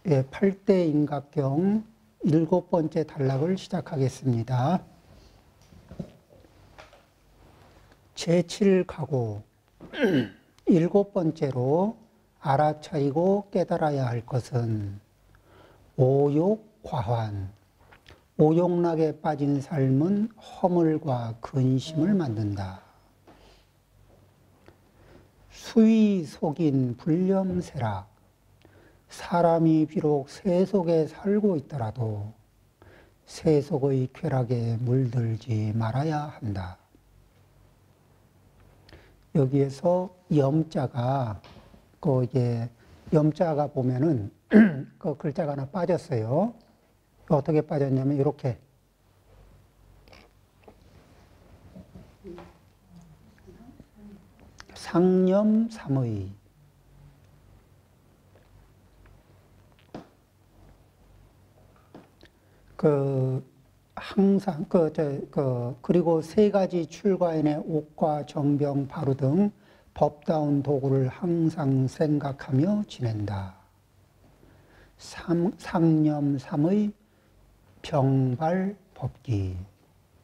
예, 8대 인각경 7번째 단락을 시작하겠습니다. 제7가고 7번째로 알아차리고 깨달아야 할 것은 오욕과환. 오욕락에 빠진 삶은 허물과 근심을 만든다. 수위 속인 불념세락. 사람이 비록 세속에 살고 있더라도 세속의 쾌락에 물들지 말아야 한다. 여기에서 염자가 염자가 보면은 그 글자가 하나 빠졌어요. 어떻게 빠졌냐면 이렇게 상념삼의. 항상, 그리고 세 가지 출가인의 옥과 정병, 바루 등 법다운 도구를 항상 생각하며 지낸다. 상념삼의 병발 법기.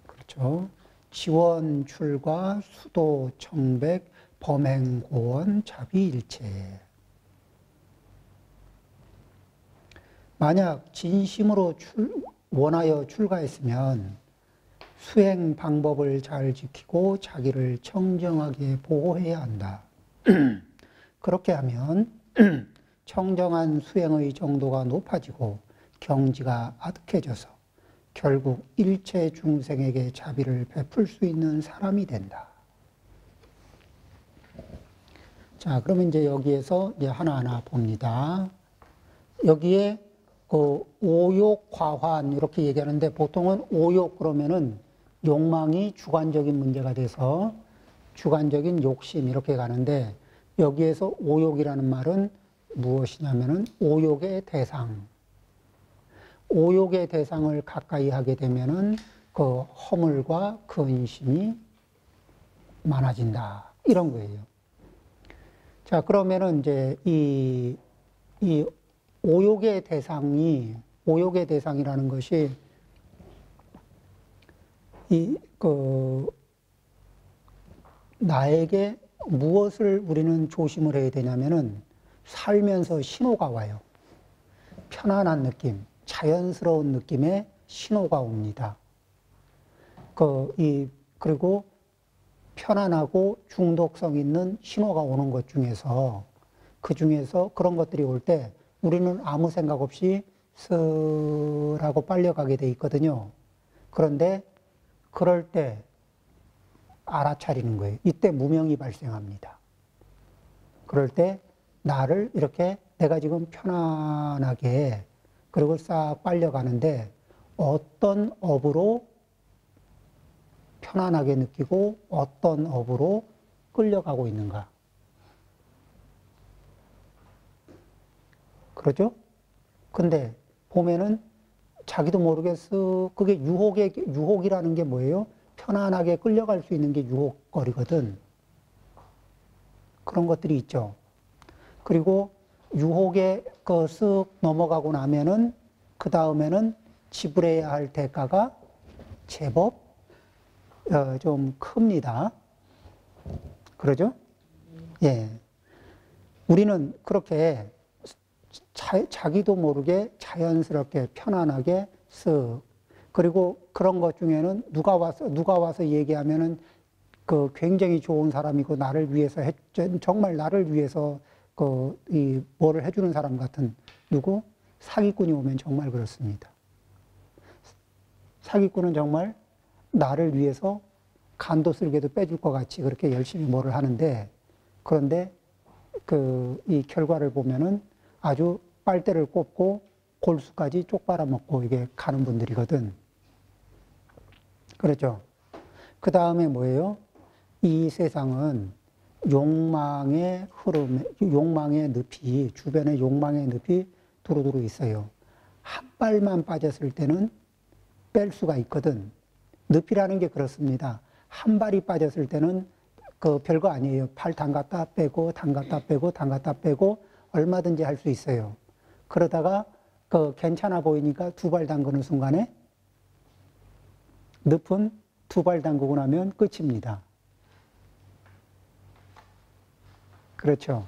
그렇죠. 지원, 출가, 수도, 청백, 범행, 고원, 자비일체. 만약 진심으로 원하여 출가했으면 수행 방법을 잘 지키고 자기를 청정하게 보호해야 한다. 그렇게 하면 청정한 수행의 정도가 높아지고 경지가 아득해져서 결국 일체 중생에게 자비를 베풀 수 있는 사람이 된다. 자, 그러면 이제 여기에서 이제 하나하나 봅니다. 여기에 오욕, 과환 이렇게 얘기하는데 보통은 오욕 그러면은 욕망이 주관적인 문제가 돼서 주관적인 욕심 이렇게 가는데 여기에서 오욕이라는 말은 무엇이냐면은 오욕의 대상. 오욕의 대상을 가까이 하게 되면은 그 허물과 근심이 많아진다. 이런 거예요. 자, 그러면은 이제 이 오욕의 대상이라는 것이 나에게 무엇을 우리는 조심을 해야 되냐면은 살면서 신호가 와요. 편안한 느낌, 자연스러운 느낌의 신호가 옵니다. 그리고 편안하고 중독성 있는 신호가 오는 것 중에서 그런 것들이 올 때 우리는 아무 생각 없이 스라고 빨려가게 돼 있거든요. 그런데 그럴 때 알아차리는 거예요. 이때 무명이 발생합니다. 그럴 때 나를 이렇게 내가 지금 편안하게 그리고 싹 빨려가는데 어떤 업으로 편안하게 느끼고 어떤 업으로 끌려가고 있는가. 그러죠? 근데 보면은 자기도 모르게 그게 유혹이라는 게 뭐예요? 편안하게 끌려갈 수 있는 게 유혹거리거든. 그런 것들이 있죠. 그리고 유혹에 쓱 넘어가고 나면은 그 다음에는 지불해야 할 대가가 제법 좀 큽니다. 그러죠? 예. 우리는 그렇게 자기도 모르게 자연스럽게 편안하게 그리고 그런 것 중에는 누가 와서 얘기하면은 굉장히 좋은 사람이고 정말 나를 위해서 뭐를 해주는 사람 같은 사기꾼이 오면 정말 그렇습니다. 사기꾼은 정말 나를 위해서 간도 쓸개도 빼줄 것 같이 그렇게 열심히 뭐를 하는데 그런데 이 결과를 보면은 아주 빨대를 꼽고 골수까지 쪽 빨아먹고 이게 가는 분들이거든. 그렇죠? 그 다음에 뭐예요? 이 세상은 욕망의 늪이, 주변에 욕망의 늪이 두루두루 있어요. 한 발만 빠졌을 때는 뺄 수가 있거든. 늪이라는 게 그렇습니다. 한 발이 빠졌을 때는 별거 아니에요. 팔 담갔다 빼고, 담갔다 빼고, 담갔다 빼고, 얼마든지 할 수 있어요. 그러다가 그 괜찮아 보이니까 두 발 담그는 순간에 늪은 두 발 담그고 나면 끝입니다. 그렇죠.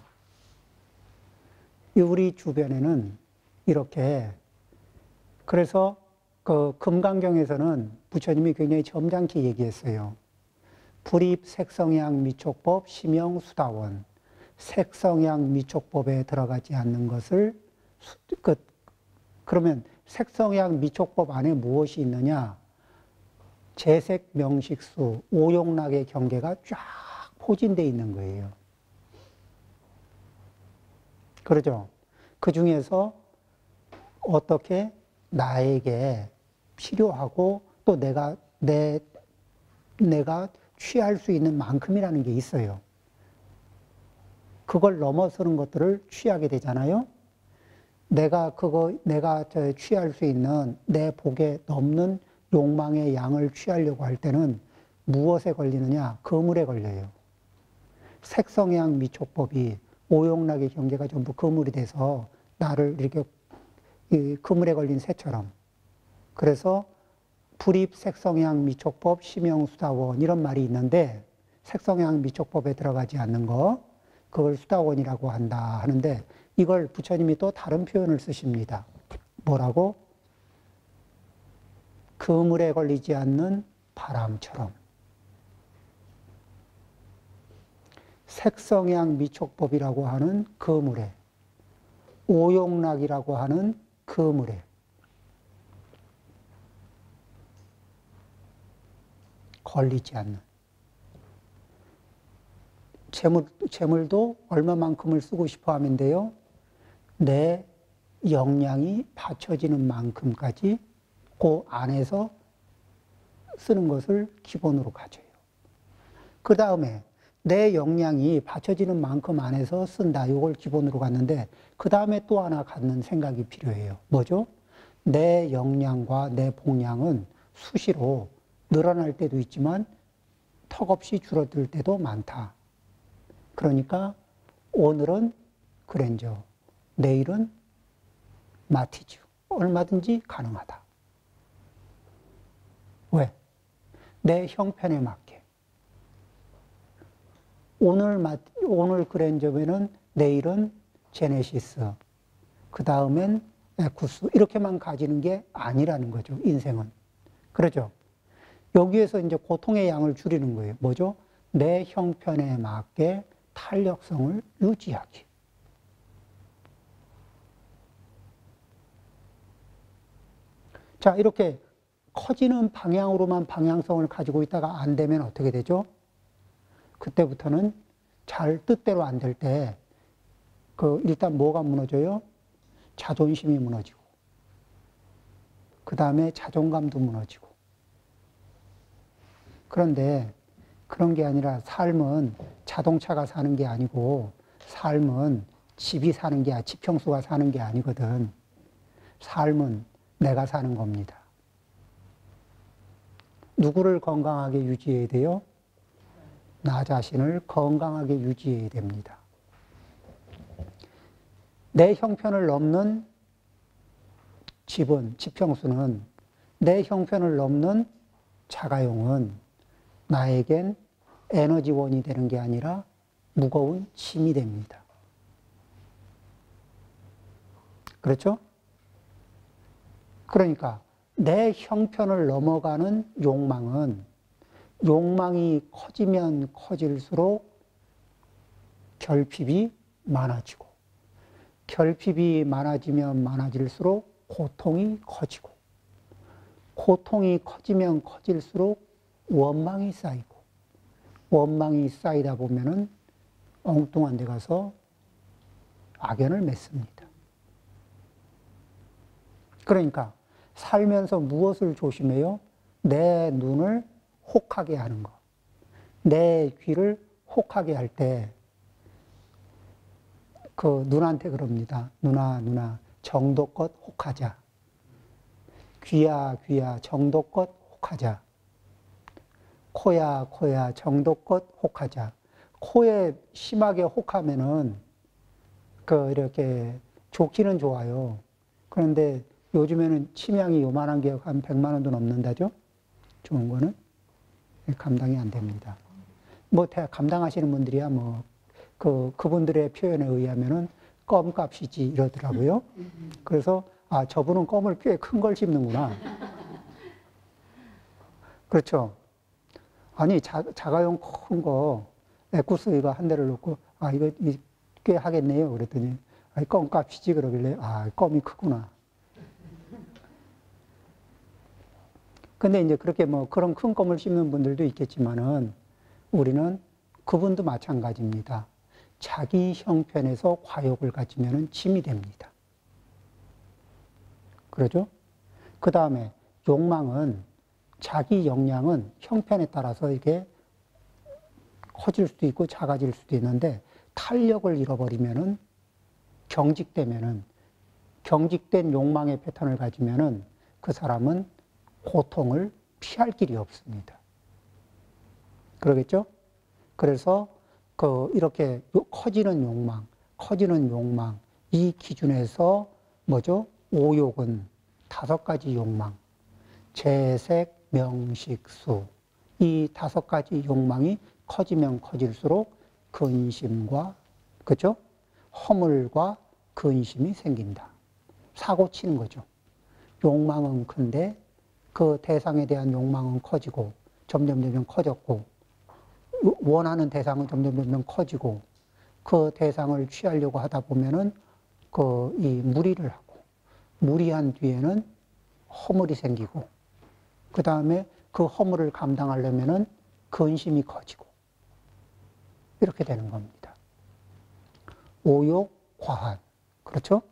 우리 주변에는 이렇게, 그래서 그 금강경에서는 부처님이 굉장히 점잖게 얘기했어요. 불입 색성양 미촉법 심영 수다원. 색성양 미촉법에 들어가지 않는 것을 그러면 색성양 미촉법 안에 무엇이 있느냐? 재색 명식수 오용락의 경계가 쫙 포진되어 있는 거예요. 그러죠. 그 중에서 어떻게 나에게 필요하고 또 내가 취할 수 있는 만큼이라는 게 있어요. 그걸 넘어서는 것들을 취하게 되잖아요. 내가 취할 수 있는 내 복에 넘는 욕망의 양을 취하려고 할 때는 무엇에 걸리느냐? 그물에 걸려요. 색성양 미촉법이 오용락의 경계가 전부 그물이 돼서 나를 이렇게 이 그물에 걸린 새처럼. 그래서 불입 색성양 미촉법 심영수다원 이런 말이 있는데 색성양 미촉법에 들어가지 않는 거 그걸 수다원이라고 한다 하는데 이걸 부처님이 또 다른 표현을 쓰십니다. 뭐라고? 그물에 걸리지 않는 바람처럼. 색성양 미촉법이라고 하는 그물에, 오용락이라고 하는 그물에 걸리지 않는. 재물도 얼마만큼을 쓰고 싶어 하면데요. 내 역량이 받쳐지는 만큼까지 그 안에서 쓰는 것을 기본으로 가져요. 그 다음에 내 역량이 받쳐지는 만큼 안에서 쓴다. 이걸 기본으로 갔는데 그 다음에 또 하나 갖는 생각이 필요해요. 뭐죠? 내 역량과 내 복량은 수시로 늘어날 때도 있지만 턱없이 줄어들 때도 많다. 그러니까 오늘은 그랜저, 내일은 마티즈. 얼마든지 가능하다. 왜? 내 형편에 맞게. 오늘 그랜저면은 내일은 제네시스, 그 다음엔 에쿠스, 이렇게만 가지는 게 아니라는 거죠, 인생은. 그렇죠? 여기에서 이제 고통의 양을 줄이는 거예요. 뭐죠? 내 형편에 맞게 탄력성을 유지하기. 자, 이렇게 커지는 방향으로만 방향성을 가지고 있다가 안 되면 어떻게 되죠? 그때부터는 잘 뜻대로 안 될 때, 일단 뭐가 무너져요? 자존심이 무너지고, 그 다음에 자존감도 무너지고. 그런데 그런 게 아니라 삶은 자동차가 사는 게 아니고, 삶은 집이 사는 게, 지평수가 사는 게 아니거든. 삶은 내가 사는 겁니다. 누구를 건강하게 유지해야 돼요? 나 자신을 건강하게 유지해야 됩니다. 내 형편을 넘는 지평수는, 내 형편을 넘는 자가용은 나에겐 에너지원이 되는 게 아니라 무거운 짐이 됩니다. 그렇죠? 그러니까 내 형편을 넘어가는 욕망이 커지면 커질수록 결핍이 많아지고, 결핍이 많아지면 많아질수록 고통이 커지고, 고통이 커지면 커질수록 원망이 쌓이고, 원망이 쌓이다 보면은 엉뚱한 데 가서 악연을 맺습니다. 그러니까 살면서 무엇을 조심해요? 내 눈을 혹하게 하는 것. 내 귀를 혹하게 할 때, 눈한테 그럽니다. 누나, 정도껏 혹하자. 귀야, 정도껏 혹하자. 코야, 정도껏 혹하자. 코에 심하게 혹하면은, 이렇게 좋기는 좋아요. 그런데 요즘에는 침향이 요만한 게 한 100만 원도 넘는다죠? 좋은 거는 감당이 안 됩니다. 뭐 감당하시는 분들이야 뭐 그분들의 표현에 의하면은 껌값이지 이러더라고요. 그래서 아, 저분은 껌을 꽤 큰 걸 씹는구나. 그렇죠. 아니 자가용 큰 거 에쿠스 이거 한 대를 놓고 아 이거 꽤 하겠네요. 그랬더니 아, 껌값이지 그러길래 아 껌이 크구나. 근데 이제 그렇게 뭐 그런 큰 껌을 씹는 분들도 있겠지만은 우리는 그분도 마찬가지입니다. 자기 형편에서 과욕을 가지면은 짐이 됩니다. 그러죠? 그 다음에 욕망은 자기 역량은 형편에 따라서 이게 커질 수도 있고 작아질 수도 있는데 탄력을 잃어버리면은 경직되면은 경직된 욕망의 패턴을 가지면은 그 사람은 고통을 피할 길이 없습니다. 그러겠죠? 그래서 이렇게 커지는 욕망, 이 기준에서 뭐죠? 오욕은 5가지 욕망, 재색, 명식, 수. 이 5가지 욕망이 커지면 커질수록 근심과, 그죠? 허물과 근심이 생긴다. 사고 치는 거죠. 욕망은 큰데 그 대상에 대한 욕망은 커지고 점점 커졌고 원하는 대상은 점점 커지고 그 대상을 취하려고 하다 보면은 이 무리를 하고 무리한 뒤에는 허물이 생기고 그 다음에 그 허물을 감당하려면은 근심이 커지고 이렇게 되는 겁니다. 오욕, 과한. 그렇죠?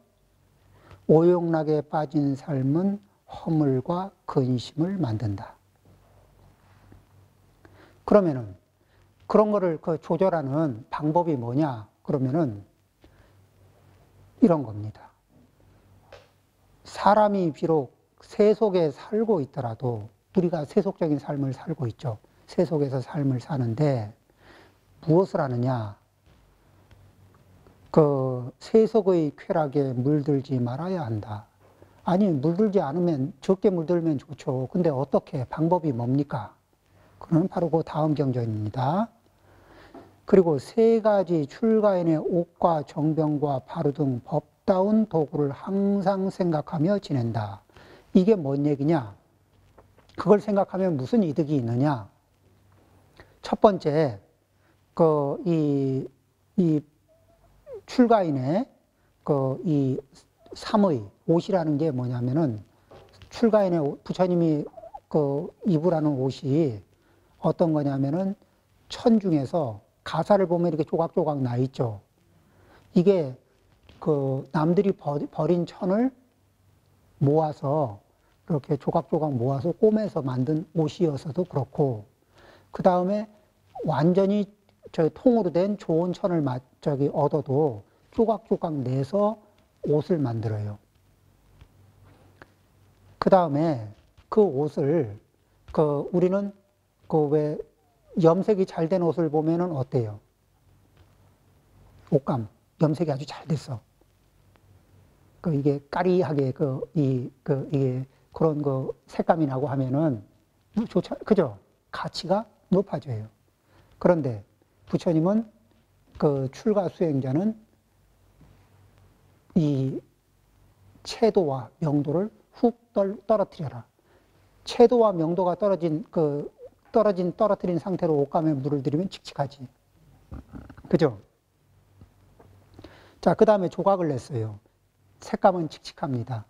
오욕락에 빠진 삶은 허물과 근심을 만든다. 그러면은 그런 거를 조절하는 방법이 뭐냐? 그러면은 이런 겁니다. 사람이 비록 세속에 살고 있더라도 우리가 세속적인 삶을 살고 있죠. 세속에서 삶을 사는데 무엇을 하느냐? 세속의 쾌락에 물들지 말아야 한다. 아니, 물들지 않으면 적게 물들면 좋죠. 근데 어떻게? 방법이 뭡니까? 그건 바로 그 다음 경전입니다. 그리고 3가지 출가인의 옥과 정병과 바루 등 법다운 도구를 항상 생각하며 지낸다. 이게 뭔 얘기냐? 그걸 생각하면 무슨 이득이 있느냐? 첫 번째, 이 출가인의 이 삼의 옷이라는 게 뭐냐면은 출가인의 부처님이 입으라는 옷이 어떤 거냐면은 천 중에서 가사를 보면 이렇게 조각조각 나 있죠. 이게 남들이 버린 천을 모아서 이렇게 조각조각 모아서 꼬매서 만든 옷이어서도 그렇고 그 다음에 완전히 통으로 된 좋은 천을 얻어도 조각조각 내서 옷을 만들어요. 그 다음에 그 옷을 우리는 왜 염색이 잘 된 옷을 보면은 어때요? 옷감 염색이 아주 잘 됐어. 이게 까리하게 이게 그런 색감이 나고 하면은 좋죠, 그죠? 가치가 높아져요. 그런데 부처님은 출가 수행자는 이 채도와 명도를 훅 떨어뜨려라. 채도와 명도가 떨어뜨린 상태로 옷감에 물을 들이면 칙칙하지. 그죠? 자, 그 다음에 조각을 냈어요. 색감은 칙칙합니다.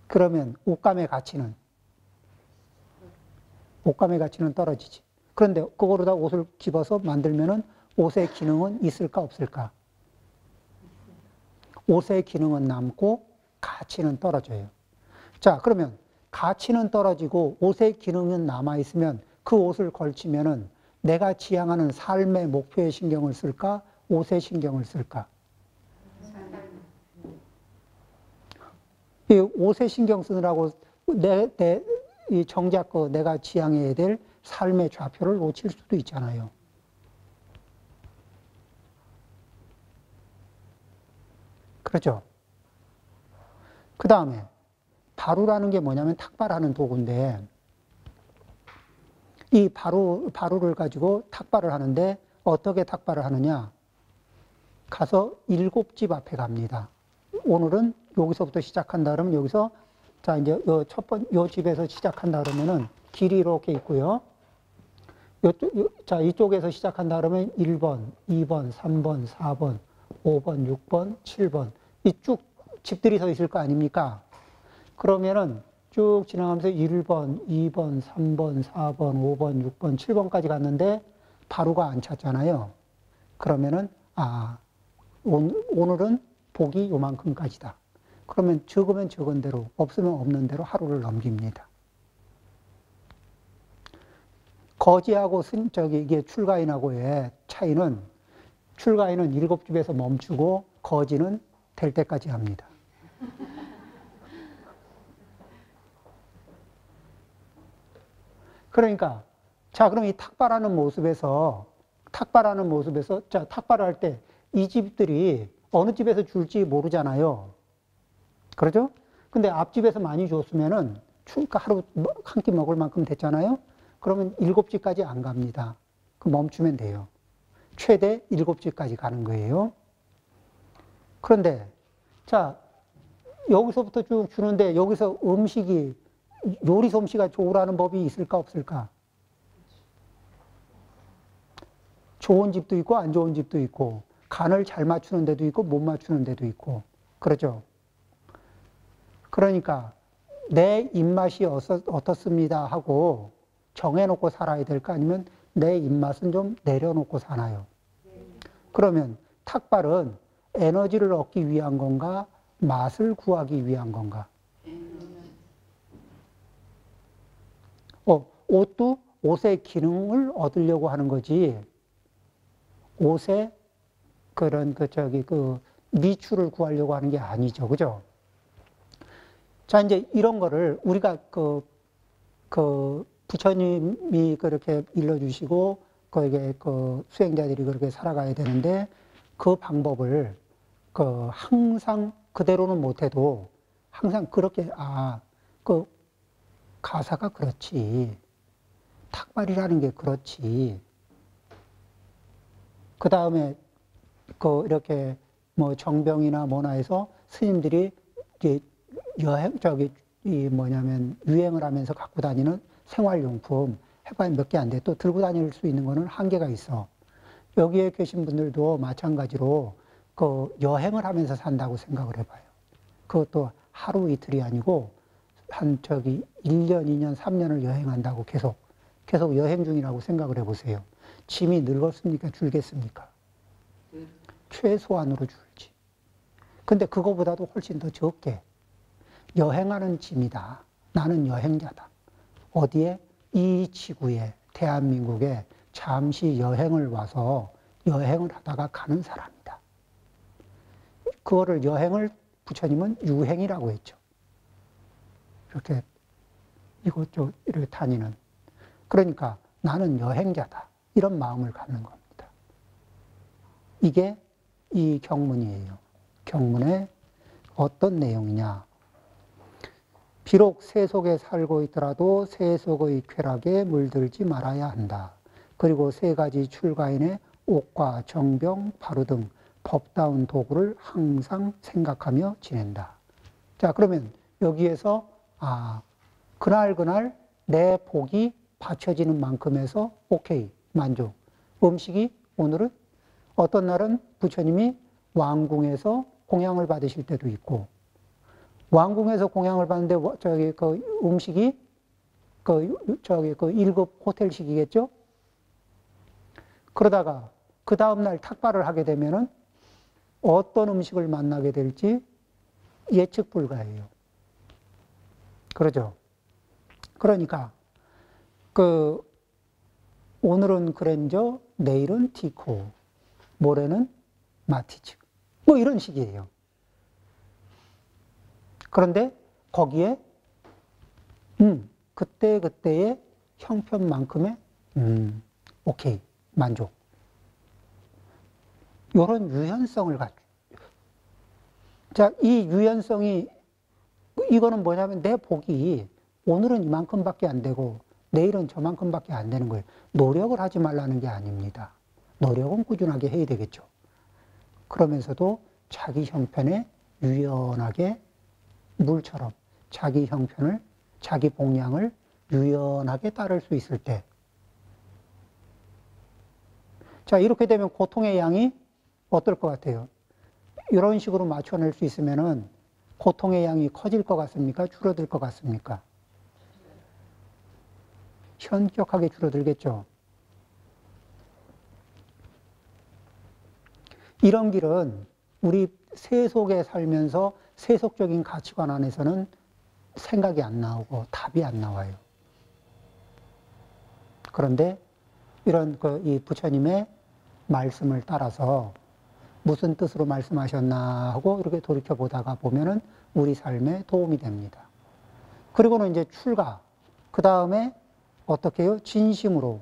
그러면 옷감의 가치는 떨어지지. 그런데 그거로다 옷을 집어서 만들면은 옷의 기능은 있을까 없을까? 옷의 기능은 남고 가치는 떨어져요. 자, 그러면 가치는 떨어지고 옷의 기능은 남아있으면 그 옷을 걸치면은 내가 지향하는 삶의 목표에 신경을 쓸까? 옷에 신경을 쓸까? 이 옷에 신경 쓰느라고 이 정작 내가 지향해야 될 삶의 좌표를 놓칠 수도 있잖아요. 그렇죠? 그 다음에 바루라는 게 뭐냐면 탁발하는 도구인데 이 바루를 가지고 탁발을 하는데 어떻게 탁발을 하느냐? 가서 7집 앞에 갑니다. 오늘은 여기서부터 시작한다 그러면 여기서 자 이제 요 집에서 시작한다 그러면은 길이 이렇게 있고요. 자 이쪽에서 시작한다 그러면 1번, 2번, 3번, 4번, 5번, 6번, 7번 이 쭉 집들이 서 있을 거 아닙니까? 그러면은 쭉 지나가면서 1번, 2번, 3번, 4번, 5번, 6번, 7번까지 갔는데 바루가 안 찾잖아요. 그러면은 오늘은 복이 요만큼까지다. 그러면 적으면 적은 대로, 없으면 없는 대로 하루를 넘깁니다. 거지하고 이게 출가인하고의 차이는 출가인은 7집에서 멈추고 거지는 될 때까지 합니다. 그러니까 자 그럼 이 탁발하는 모습에서 자 탁발을 할 때 이 집들이 어느 집에서 줄지 모르잖아요. 그러죠? 근데 앞집에서 많이 줬으면은 하루 한 끼 먹을 만큼 됐잖아요. 그러면 7집까지 안 갑니다. 그럼 멈추면 돼요. 최대 7집까지 가는 거예요. 그런데 자 여기서부터 쭉 주는데 여기서 요리 솜씨가 좋으라는 법이 있을까 없을까? 좋은 집도 있고 안 좋은 집도 있고 간을 잘 맞추는 데도 있고 못 맞추는 데도 있고 그렇죠. 그러니까 내 입맛이 어떻습니다 하고 정해놓고 살아야 될까 아니면 내 입맛은 좀 내려놓고 사나요? 그러면 탁발은 에너지를 얻기 위한 건가 맛을 구하기 위한 건가? 옷도 옷의 기능을 얻으려고 하는 거지 옷의 그런 미추를 구하려고 하는 게 아니죠. 그죠? 자, 이제 이런 거를 우리가 부처님이 그렇게 일러주시고, 거기에 수행자들이 그렇게 살아가야 되는데, 그 방법을 항상 그대로는 못해도, 항상 그렇게, 가사가 그렇지. 탁발이라는 게 그렇지. 그 다음에, 이렇게, 정병이나 뭐나 해서 스님들이 이제 유행을 하면서 갖고 다니는 생활용품, 해봐야 몇 개 안 돼. 또 들고 다닐 수 있는 거는 한계가 있어. 여기에 계신 분들도 마찬가지로 여행을 하면서 산다고 생각을 해봐요. 그것도 하루 이틀이 아니고, 1년, 2년, 3년을 여행한다고 계속 여행 중이라고 생각을 해보세요. 짐이 늙었습니까? 줄겠습니까? 최소한으로 줄지. 근데 그거보다도 훨씬 더 적게 여행하는 짐이다. 나는 여행자다. 어디에? 이 지구에, 대한민국에 잠시 여행을 와서 여행을 하다가 가는 사람이다. 그거를 여행을 부처님은 유행이라고 했죠. 이렇게 이곳저곳 이렇게 다니는. 그러니까 나는 여행자다. 이런 마음을 갖는 겁니다. 이게 이 경문이에요. 경문의 어떤 내용이냐. 비록 세속에 살고 있더라도 세속의 쾌락에 물들지 말아야 한다. 그리고 3가지 출가인의 옥과 정병, 바루 등 법다운 도구를 항상 생각하며 지낸다. 자, 그러면 여기에서 그날 내 복이 받쳐지는 만큼에서 오케이, 만족. 음식이 오늘은 어떤 날은 부처님이 왕궁에서 공양을 받으실 때도 있고 왕궁에서 공양을 받는데 음식이 1급 호텔식이겠죠? 그러다가 그 다음날 탁발을 하게 되면은 어떤 음식을 만나게 될지 예측 불가해요. 그러죠? 그러니까 오늘은 그랜저, 내일은 티코, 모레는 마티즈. 이런 식이에요. 그런데 거기에 그때의 형편만큼의 오케이, 만족. 이런 유연성을 갖죠. 자, 이 유연성이 이거는 뭐냐면 내 복이 오늘은 이만큼밖에 안 되고 내일은 저만큼밖에 안 되는 거예요. 노력을 하지 말라는 게 아닙니다. 노력은 꾸준하게 해야 되겠죠. 그러면서도 자기 형편에 유연하게 물처럼 자기 형편을, 자기 복량을 유연하게 따를 수 있을 때. 자, 이렇게 되면 고통의 양이 어떨 것 같아요? 이런 식으로 맞춰낼 수 있으면은 고통의 양이 커질 것 같습니까? 줄어들 것 같습니까? 현격하게 줄어들겠죠. 이런 길은 우리 세속에 살면서 세속적인 가치관 안에서는 생각이 안 나오고 답이 안 나와요. 그런데 이런 이 부처님의 말씀을 따라서 무슨 뜻으로 말씀하셨나 하고 이렇게 돌이켜 보다가 보면은 우리 삶에 도움이 됩니다. 그리고는 이제 출가. 그 다음에 어떻게 해요? 진심으로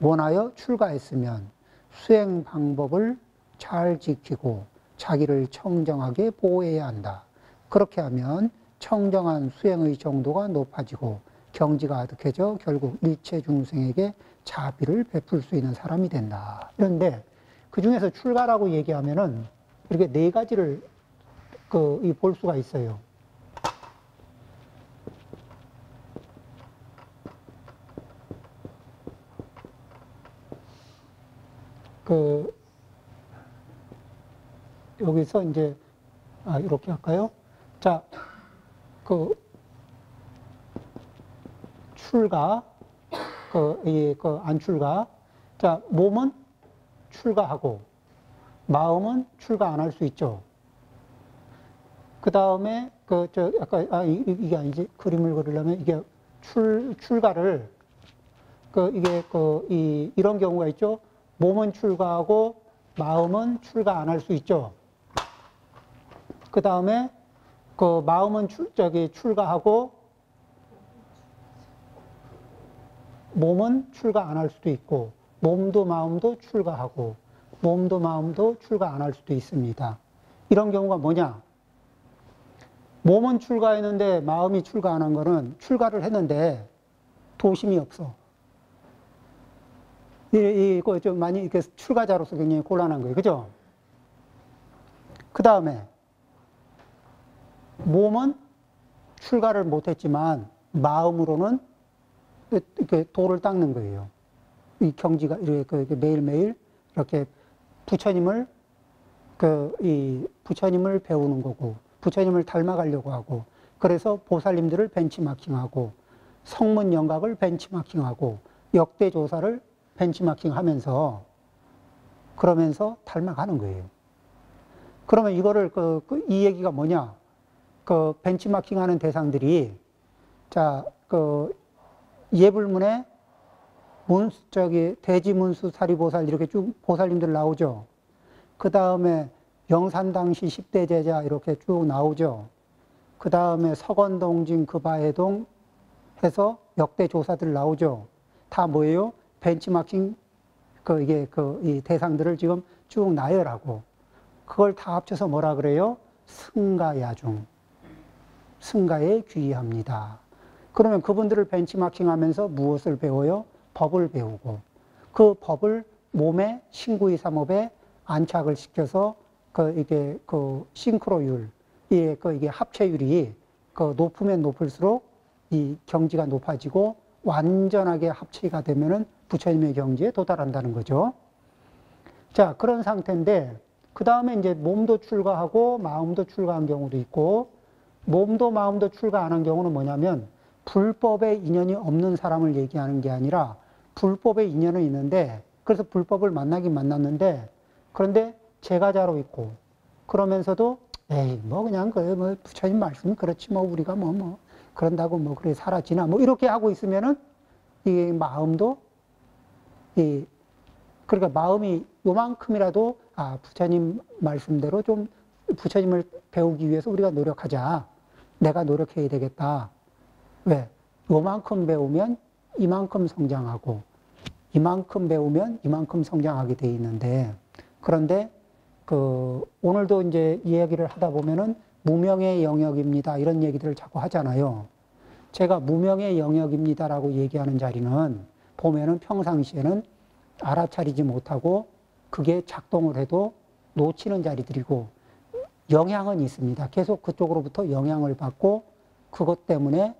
원하여 출가했으면 수행 방법을 잘 지키고 자기를 청정하게 보호해야 한다. 그렇게 하면 청정한 수행의 정도가 높아지고 경지가 아득해져 결국 일체 중생에게 자비를 베풀 수 있는 사람이 된다. 그런데 그 중에서 출가라고 얘기하면은 이렇게 네 가지를 볼 수가 있어요. 여기서 이제, 이렇게 할까요? 자, 출가, 안 출가. 자, 몸은 출가하고, 마음은 출가 안 할 수 있죠. 그 다음에, 이게 아니지. 그림을 그리려면 이게 출가를, 이런 경우가 있죠. 몸은 출가하고, 마음은 출가 안 할 수 있죠. 그 다음에, 마음은 출가하고, 몸은 출가 안 할 수도 있고, 몸도 마음도 출가하고, 몸도 마음도 출가 안 할 수도 있습니다. 이런 경우가 뭐냐? 몸은 출가했는데 마음이 출가 안 한 거는 출가를 했는데 도심이 없어. 이거 좀 많이 이렇게 출가자로서 굉장히 곤란한 거예요. 그죠? 그 다음에 몸은 출가를 못했지만 마음으로는 이렇게 도를 닦는 거예요. 이 경지가 이렇게 매일매일 이렇게 부처님을 부처님을 배우는 거고, 부처님을 닮아가려고 하고, 그래서 보살님들을 벤치마킹하고, 성문 영각을 벤치마킹하고, 역대 조사를 벤치마킹하면서 그러면서 닮아가는 거예요. 그러면 이거를 이 얘기가 뭐냐? 벤치마킹하는 대상들이 자 예불문에 대지문수 사리보살 이렇게 쭉 보살님들 나오죠. 그 다음에 영산당시 10대 제자 이렇게 쭉 나오죠. 그 다음에 석원동진 그바해동 해서 역대 조사들 나오죠. 다 뭐예요? 벤치마킹 이 대상들을 지금 쭉 나열하고 그걸 다 합쳐서 뭐라 그래요? 승가야중. 승가에 귀의합니다. 그러면 그분들을 벤치마킹하면서 무엇을 배워요? 법을 배우고 그 법을 몸의 신구이삼업에 안착을 시켜서 이게 싱크로율, 이게 합체율이 높으면 높을수록 이 경지가 높아지고 완전하게 합체가 되면은 부처님의 경지에 도달한다는 거죠. 자, 그런 상태인데 그 다음에 이제 몸도 출가하고 마음도 출가한 경우도 있고 몸도 마음도 출가 안 한 경우는 뭐냐면 불법에 인연이 없는 사람을 얘기하는 게 아니라 불법에 인연은 있는데 그래서 불법을 만나긴 만났는데 그런데 제가자로 있고 그러면서도 에이 뭐 그냥 뭐 부처님 말씀이 그렇지 뭐 우리가 뭐 그런다고 뭐 그래 사라지나 뭐 이렇게 하고 있으면은 이 마음도 그러니까 마음이 요만큼이라도 부처님 말씀대로 좀 부처님을 배우기 위해서 우리가 노력하자. 내가 노력해야 되겠다. 왜? 요만큼 배우면 이만큼 성장하고 이만큼 배우면 이만큼 성장하게 돼 있는데 그런데 오늘도 이제 이야기를 하다 보면은 무명의 영역입니다. 이런 얘기들을 자꾸 하잖아요. 제가 무명의 영역입니다라고 얘기하는 자리는 보면은 평상시에는 알아차리지 못하고 그게 작동을 해도 놓치는 자리들이고 영향은 있습니다. 계속 그쪽으로부터 영향을 받고 그것 때문에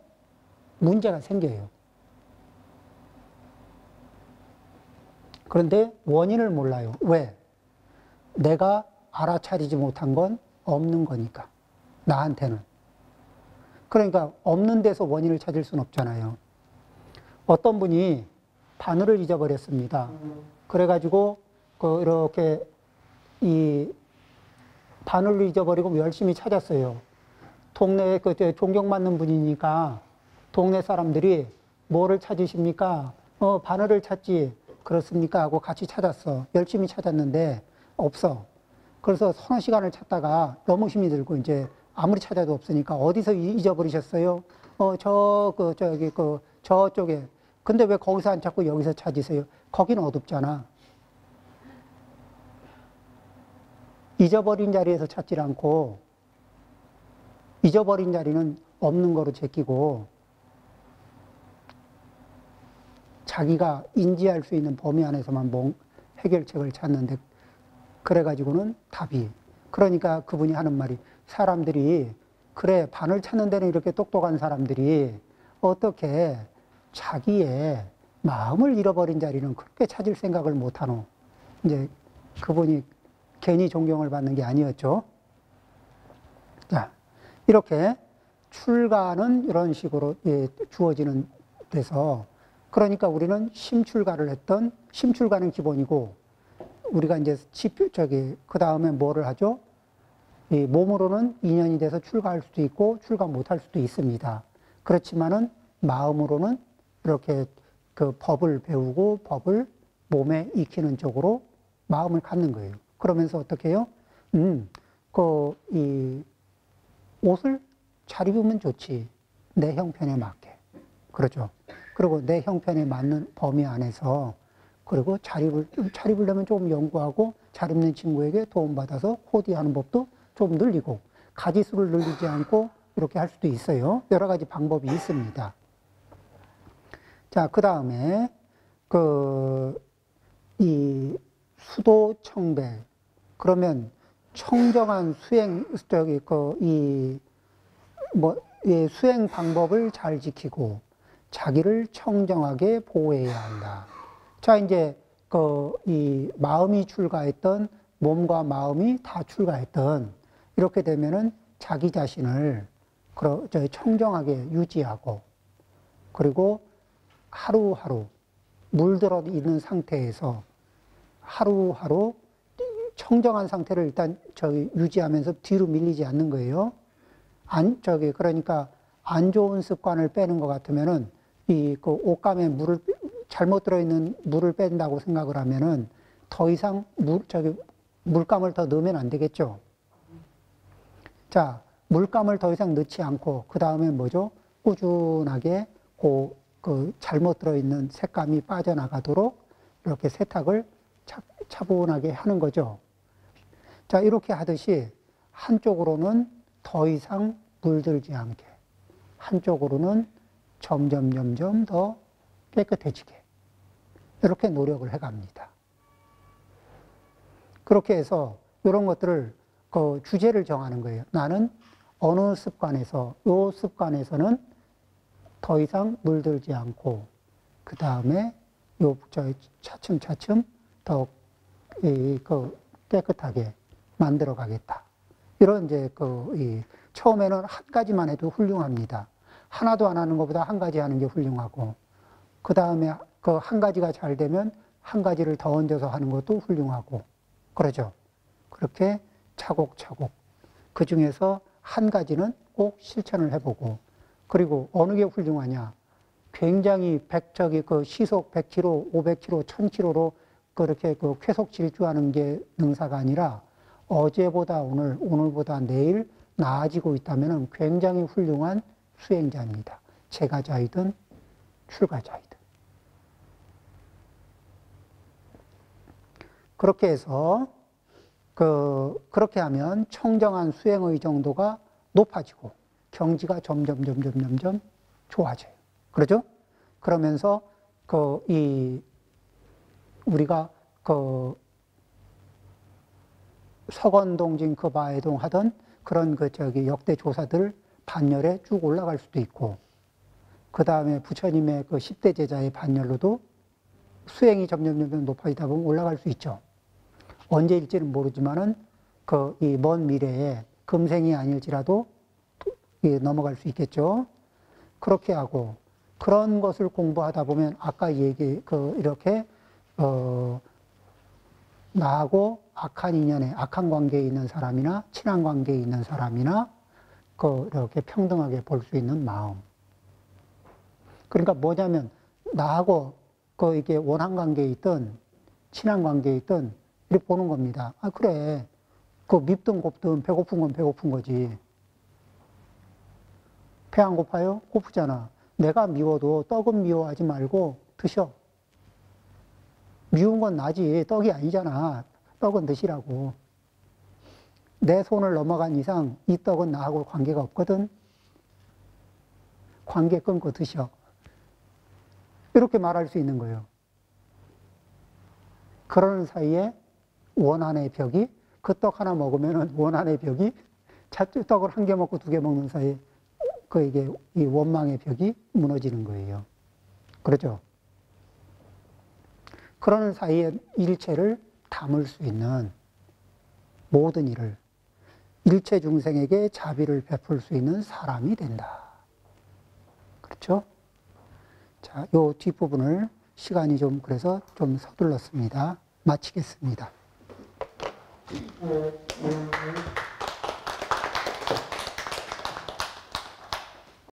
문제가 생겨요. 그런데 원인을 몰라요. 왜? 내가 알아차리지 못한 건 없는 거니까. 나한테는. 그러니까 없는 데서 원인을 찾을 수는 없잖아요. 어떤 분이 바늘을 잊어버렸습니다. 그래가지고 이렇게 이 바늘을 잊어버리고 열심히 찾았어요. 동네에 존경받는 분이니까 동네 사람들이 뭐를 찾으십니까? 바늘을 찾지. 그렇습니까? 하고 같이 찾았어. 열심히 찾았는데 없어. 그래서 서너 시간을 찾다가 너무 힘이 들고 이제 아무리 찾아도 없으니까 어디서 잊어버리셨어요? 저쪽에. 근데 왜 거기서 안 찾고 여기서 찾으세요? 거기는 어둡잖아. 잊어버린 자리에서 찾질 않고 잊어버린 자리는 없는 거로 제끼고 자기가 인지할 수 있는 범위 안에서만 해결책을 찾는데 그래가지고는 답이. 그러니까 그분이 하는 말이 사람들이 그래 바늘 찾는 데는 이렇게 똑똑한 사람들이 어떻게 자기의 마음을 잃어버린 자리는 그렇게 찾을 생각을 못하노. 이제 그분이 괜히 존경을 받는 게 아니었죠. 자, 이렇게 출가는 이런 식으로 주어지는 데서 그러니까 우리는 심출가를 했던 심출가는 기본이고 우리가 이제 그 다음에 뭐를 하죠? 이 몸으로는 인연이 돼서 출가할 수도 있고 출가 못할 수도 있습니다. 그렇지만은 마음으로는 이렇게 그 법을 배우고 법을 몸에 익히는 쪽으로 마음을 갖는 거예요. 그러면서 어떻게 해요? 이 옷을 잘 입으면 좋지. 내 형편에 맞게. 그렇죠. 그리고 내 형편에 맞는 범위 안에서 그리고 잘 입으려면 조금 연구하고 잘 입는 친구에게 도움받아서 코디하는 법도 좀 늘리고 가지수를 늘리지 않고 이렇게 할 수도 있어요. 여러 가지 방법이 있습니다. 자, 그 다음에 이 수도 청배. 그러면 청정한 수행 수행 방법을 잘 지키고 자기를 청정하게 보호해야 한다. 자, 이제 이 마음이 출가했던 몸과 마음이 다 출가했던 이렇게 되면은 자기 자신을 청정하게 유지하고 그리고 하루하루 물들어 있는 상태에서 하루하루 청정한 상태를 일단 유지하면서 뒤로 밀리지 않는 거예요. 그러니까 안 좋은 습관을 빼는 것 같으면은 옷감에 잘못 들어있는 물을 뺀다고 생각을 하면은 더 이상 물감을 더 넣으면 안 되겠죠. 자, 물감을 더 이상 넣지 않고 그 다음에 뭐죠? 꾸준하게 잘못 들어있는 색감이 빠져나가도록 이렇게 세탁을 차분하게 하는 거죠. 자, 이렇게 하듯이 한쪽으로는 더 이상 물들지 않게, 한쪽으로는 점점 더 깨끗해지게 이렇게 노력을 해갑니다. 그렇게 해서 이런 것들을 주제를 정하는 거예요. 나는 어느 습관에서, 이 습관에서는 더 이상 물들지 않고 그 다음에 차츰차츰 더 깨끗하게 만들어 가겠다. 이런 이제 처음에는 한 가지만 해도 훌륭합니다. 하나도 안 하는 것보다 한 가지 하는 게 훌륭하고 그 다음에 한 가지가 잘 되면 한 가지를 더 얹어서 하는 것도 훌륭하고 그러죠. 그렇게 차곡차곡 그 중에서 한 가지는 꼭 실천을 해보고 그리고 어느 게 훌륭하냐. 굉장히 시속 100km, 500km, 1000km로 그렇게 쾌속 질주하는 게 능사가 아니라 어제보다 오늘보다 내일 나아지고 있다면 굉장히 훌륭한 수행자입니다. 재가자이든 출가자이든. 그렇게 해서 그렇게 하면 청정한 수행의 정도가 높아지고 경지가 점점 좋아져요. 그러죠? 그러면서 우리가 서건동, 징크바해동 하던 그런 역대 조사들 반열에 쭉 올라갈 수도 있고, 그 다음에 부처님의 10대 제자의 반열로도 수행이 점점 높아지다 보면 올라갈 수 있죠. 언제일지는 모르지만은 이 먼 미래에 금생이 아닐지라도 넘어갈 수 있겠죠. 그렇게 하고, 그런 것을 공부하다 보면 아까 이렇게 나하고 악한 인연에, 악한 관계에 있는 사람이나 친한 관계에 있는 사람이나 이렇게 평등하게 볼 수 있는 마음. 그러니까 뭐냐면 나하고 이게 원한 관계에 있든 친한 관계에 있든 이렇게 보는 겁니다. 아, 그래. 밉든 곱든 배고픈 건 배고픈 거지. 배 안 고파요? 고프잖아. 내가 미워도 떡은 미워하지 말고 드셔. 미운 건 나지 떡이 아니잖아. 떡은 드시라고. 내 손을 넘어간 이상 이 떡은 나하고 관계가 없거든. 관계 끊고 드셔. 이렇게 말할 수 있는 거예요. 그러는 사이에 원한의 벽이, 그 떡 하나 먹으면 원한의 벽이, 떡을 한 개 먹고 두 개 먹는 사이에 이게 이 원망의 벽이 무너지는 거예요. 그렇죠? 그러는 사이에 일체를 담을 수 있는 모든 일을, 일체 중생에게 자비를 베풀 수 있는 사람이 된다. 그렇죠? 자, 요 뒷부분을 시간이 그래서 좀 서둘렀습니다. 마치겠습니다.